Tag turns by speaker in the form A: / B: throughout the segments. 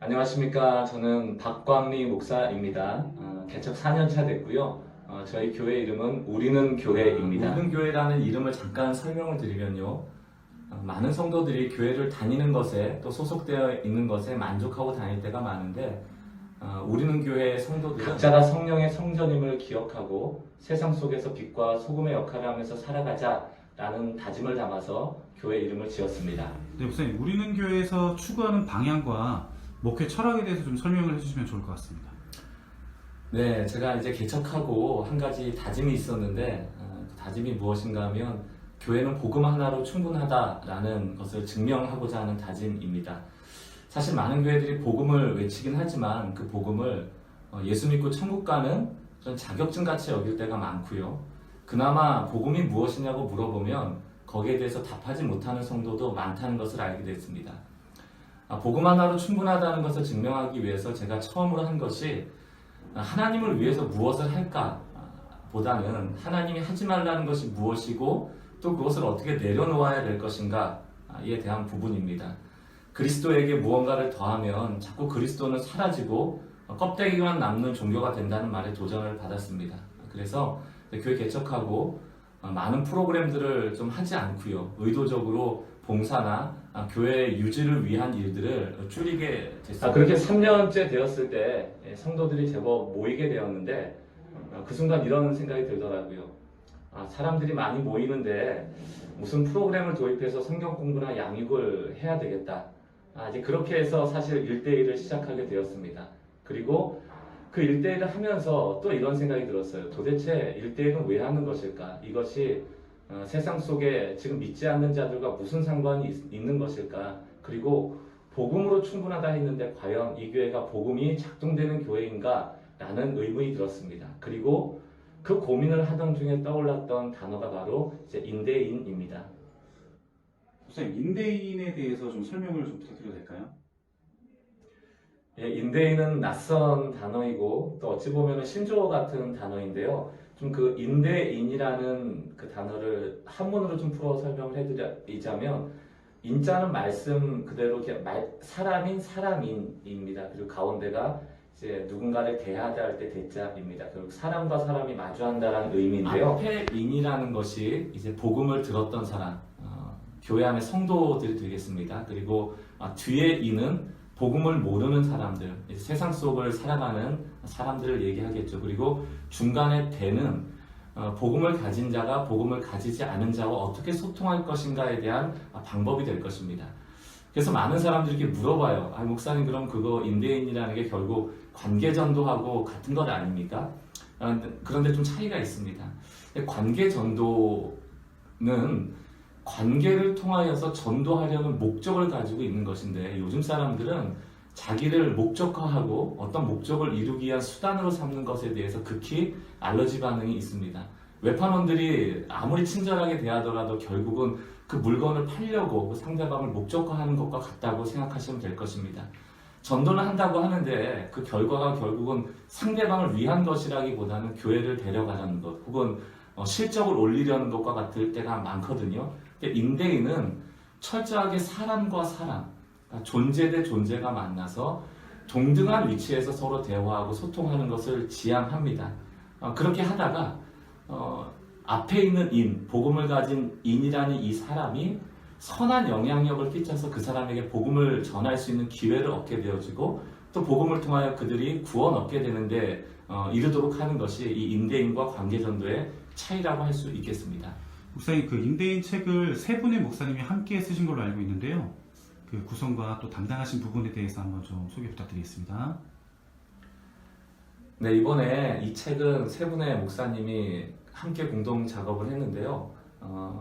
A: 안녕하십니까. 저는 박광리 목사입니다. 개척 4년 차 됐고요. 저희 교회 이름은 우리는 교회입니다. 우리는 교회라는 이름을 잠깐 설명을 드리면요. 많은 성도들이 교회를 다니는 것에 또 소속되어 있는 것에 만족하고 다닐 때가 많은데 우리는 교회의 성도들은 각자가 성령의 성전임을 기억하고 세상 속에서 빛과 소금의 역할을 하면서 살아가자라는 다짐을 담아서 교회 이름을 지었습니다.
B: 네, 목사님, 우리는 교회에서 추구하는 방향과 목회 철학에 대해서 좀 설명을 해주시면 좋을 것 같습니다.
A: 네, 제가 이제 개척하고 한 가지 다짐이 있었는데 그 다짐이 무엇인가 하면 교회는 복음 하나로 충분하다라는 것을 증명하고자 하는 다짐입니다. 사실 많은 교회들이 복음을 외치긴 하지만 그 복음을 예수 믿고 천국 가는 그런 자격증 같이 여길 때가 많고요. 그나마 복음이 무엇이냐고 물어보면 거기에 대해서 답하지 못하는 성도도 많다는 것을 알게 됐습니다. 복음 하나로 충분하다는 것을 증명하기 위해서 제가 처음으로 한 것이 하나님을 위해서 무엇을 할까 보다는 하나님이 하지 말라는 것이 무엇이고 또 그것을 어떻게 내려놓아야 될 것인가에 대한 부분입니다. 그리스도에게 무언가를 더하면 자꾸 그리스도는 사라지고 껍데기만 남는 종교가 된다는 말에 도전을 받았습니다. 그래서 교회 개척하고 많은 프로그램들을 좀 하지 않고요. 의도적으로 봉사나 교회 유지를 위한 일들을 줄이게 됐습니다. 그렇게 3년째 되었을 때 성도들이 제법 모이게 되었는데 그 순간 이런 생각이 들더라고요. 사람들이 많이 모이는데 무슨 프로그램을 도입해서 성경 공부나 양육을 해야 되겠다. 이제 그렇게 해서 사실 1대1을 시작하게 되었습니다. 그리고 그 1대1을 하면서 또 이런 생각이 들었어요. 도대체 1대1은 왜 하는 것일까? 이것이 세상 속에 지금 믿지 않는 자들과 무슨 상관이 있는 것일까? 그리고 복음으로 충분하다 했는데 과연 이 교회가 복음이 작동되는 교회인가? 라는 의문이 들었습니다. 그리고 그 고민을 하던 중에 떠올랐던 단어가 바로 이제 인대인입니다.
B: 목사님, 인대인에 대해서 좀 설명을 좀 부탁드려도 될까요?
A: 인대인은 낯선 단어이고 또 어찌 보면 신조어 같은 단어인데요. 좀 그 인대인이라는 그 단어를 한문으로 좀 풀어 설명을 해드리자면 인자는 말씀 그대로 사람인 사람인입니다. 그리고 가운데가 이제 누군가를 대하다 할 때 대자입니다. 결국 사람과 사람이 마주한다라는 의미인데요. 앞에 인이라는 것이 이제 복음을 들었던 사람, 교회 안의 성도들이 되겠습니다. 그리고 뒤에 인은 복음을 모르는 사람들, 세상 속을 살아가는 사람들을 얘기하겠죠. 그리고 중간에 대는 복음을 가진 자가 복음을 가지지 않은 자와 어떻게 소통할 것인가에 대한 방법이 될 것입니다. 그래서 많은 사람들이 이렇게 물어봐요. 목사님, 그럼 그거 인대인이라는 게 결국 관계전도하고 같은 것 아닙니까? 그런데 좀 차이가 있습니다. 관계전도는 관계를 통하여서 전도하려는 목적을 가지고 있는 것인데 요즘 사람들은 자기를 목적화하고 어떤 목적을 이루기 위한 수단으로 삼는 것에 대해서 극히 알러지 반응이 있습니다. 외판원들이 아무리 친절하게 대하더라도 결국은 그 물건을 팔려고 그 상대방을 목적화하는 것과 같다고 생각하시면 될 것입니다. 전도는 한다고 하는데 그 결과가 결국은 상대방을 위한 것이라기보다는 교회를 데려가려는 것 혹은 실적을 올리려는 것과 같을 때가 많거든요. 인대인은 철저하게 사람과 사람, 존재 대 존재가 만나서 동등한 위치에서 서로 대화하고 소통하는 것을 지향합니다. 그렇게 하다가 앞에 있는 인, 복음을 가진 인이라는 이 사람이 선한 영향력을 끼쳐서 그 사람에게 복음을 전할 수 있는 기회를 얻게 되어지고 또 복음을 통하여 그들이 구원 얻게 되는데 이르도록 하는 것이 이 인대인과 관계전도의 차이라고 할 수 있겠습니다.
B: 목사님, 그 인대인 책을 세 분의 목사님이 함께 쓰신 걸로 알고 있는데요. 그 구성과 또 담당하신 부분에 대해서 한번 좀 소개 부탁드리겠습니다.
A: 네, 이번에 이 책은 세 분의 목사님이 함께 공동 작업을 했는데요.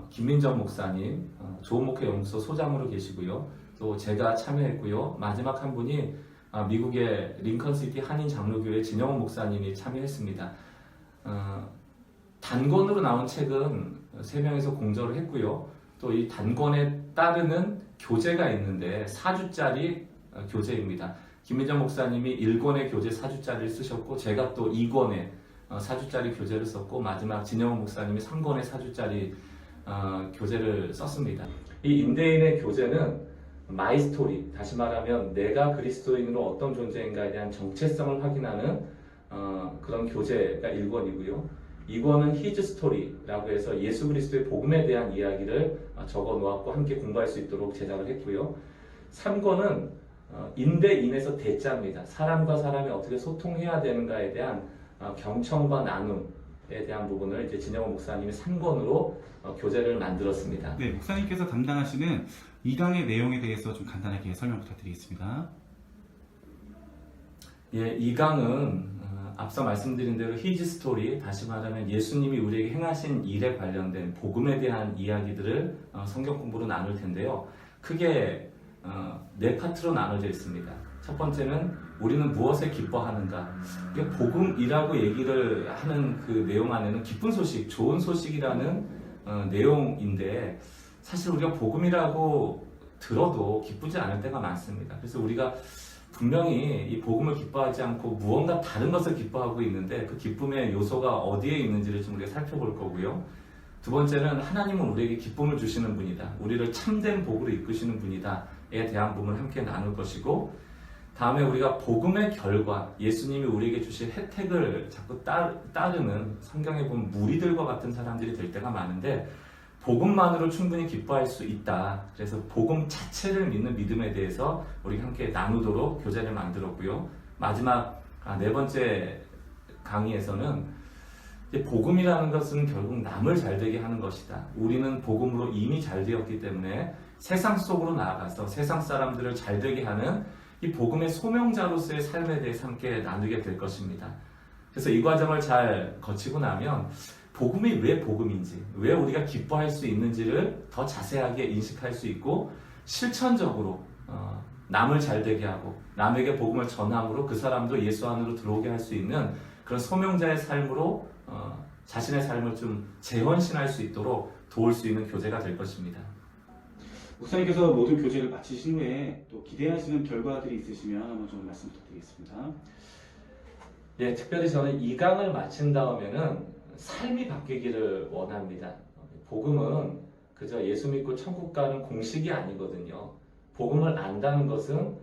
A: 김민정 목사님, 좋은 목회 연구소 소장으로 계시고요. 또 제가 참여했고요. 마지막 한 분이 미국의 링컨시티 한인 장로교회 진영원 목사님이 참여했습니다. 단권으로 나온 책은 3명에서 공저를 했고요. 또 이 단권에 따르는 교재가 있는데 4주짜리 교재입니다. 김민정 목사님이 1권의 교재 4주짜리를 쓰셨고 제가 또 2권의 4주짜리 교재를 썼고 마지막 진영원 목사님이 3권의 4주짜리 교재를 썼습니다. 이 인대인의 교재는 마이 스토리, 다시 말하면 내가 그리스도인으로 어떤 존재인가에 대한 정체성을 확인하는 그런 교재가 1권이고요. 2권은 히즈 스토리라고 해서 예수 그리스도의 복음에 대한 이야기를 적어 놓았고 함께 공부할 수 있도록 제작을 했고요. 3권은 인대인에서 대자입니다. 사람과 사람이 어떻게 소통해야 되는가에 대한 경청과 나눔에 대한 부분을 이제 진영호 목사님이 3권으로 교재를 만들었습니다.
B: 네, 목사님께서 담당하시는 2강의 내용에 대해서 좀 간단하게 설명 부탁드리겠습니다.
A: 예, 2강은 앞서 말씀드린 대로 히지 스토리, 다시 말하면 예수님이 우리에게 행하신 일에 관련된 복음에 대한 이야기들을 성경 공부로 나눌 텐데요. 크게 4파트로 나눠져 있습니다. 첫 번째는 우리는 무엇에 기뻐하는가. 복음이라고 얘기를 하는 그 내용 안에는 기쁜 소식, 좋은 소식이라는 내용인데 사실 우리가 복음이라고 들어도 기쁘지 않을 때가 많습니다. 그래서 우리가 분명히 이 복음을 기뻐하지 않고 무언가 다른 것을 기뻐하고 있는데 그 기쁨의 요소가 어디에 있는지를 좀 우리가 살펴볼 거고요. 두 번째는 하나님은 우리에게 기쁨을 주시는 분이다. 우리를 참된 복으로 이끄시는 분이다에 대한 부분을 함께 나눌 것이고, 다음에 우리가 복음의 결과, 예수님이 우리에게 주신 혜택을 자꾸 따르는 성경에 보면 무리들과 같은 사람들이 될 때가 많은데 복음만으로 충분히 기뻐할 수 있다. 그래서 복음 자체를 믿는 믿음에 대해서 우리가 함께 나누도록 교재를 만들었고요. 마지막 4번째 강의에서는 이제 복음이라는 것은 결국 남을 잘되게 하는 것이다. 우리는 복음으로 이미 잘되었기 때문에 세상 속으로 나아가서 세상 사람들을 잘되게 하는 이 복음의 소명자로서의 삶에 대해서 함께 나누게 될 것입니다. 그래서 이 과정을 잘 거치고 나면 복음이 왜 복음인지, 왜 우리가 기뻐할 수 있는지를 더 자세하게 인식할 수 있고 실천적으로 남을 잘되게 하고 남에게 복음을 전함으로 그 사람도 예수 안으로 들어오게 할 수 있는 그런 소명자의 삶으로 자신의 삶을 좀 재헌신할 수 있도록 도울 수 있는 교재가 될 것입니다.
B: 목사님께서 모든 교재를 마치신 후에 또 기대하시는 결과들이 있으시면 한번 좀 말씀 부탁드리겠습니다.
A: 예, 특별히 저는 2강을 마친 다음에는 삶이 바뀌기를 원합니다. 복음은 그저 예수 믿고 천국 가는 공식이 아니거든요. 복음을 안다는 것은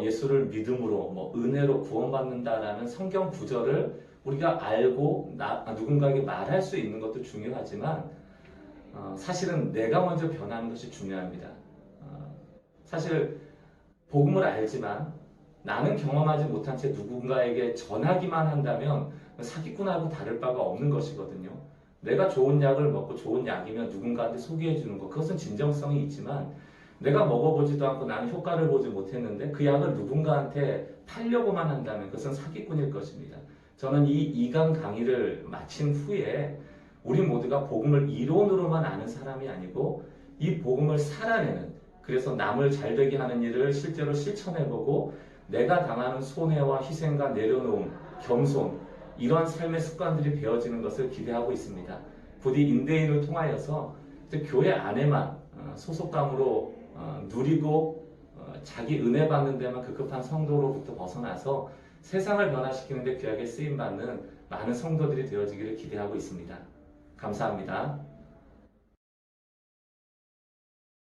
A: 예수를 믿음으로 은혜로 구원받는다라는 성경 구절을 우리가 알고 누군가에게 말할 수 있는 것도 중요하지만 사실은 내가 먼저 변하는 것이 중요합니다. 사실 복음을 알지만 나는 경험하지 못한 채 누군가에게 전하기만 한다면 사기꾼하고 다를 바가 없는 것이거든요. 내가 좋은 약을 먹고 좋은 약이면 누군가한테 소개해 주는 것, 그것은 진정성이 있지만 내가 먹어보지도 않고 나는 효과를 보지 못했는데 그 약을 누군가한테 팔려고만 한다면 그것은 사기꾼일 것입니다. 저는 이 2강 강의를 마친 후에 우리 모두가 복음을 이론으로만 아는 사람이 아니고 이 복음을 살아내는, 그래서 남을 잘되게 하는 일을 실제로 실천해보고 내가 당하는 손해와 희생과 내려놓음, 겸손, 이러한 삶의 습관들이 배워지는 것을 기대하고 있습니다. 부디 인대인을 통하여서 교회 안에만 소속감으로 누리고 자기 은혜 받는 데만 급급한 성도로부터 벗어나서 세상을 변화시키는 데 귀하게 쓰임받는 많은 성도들이 되어지기를 기대하고 있습니다. 감사합니다.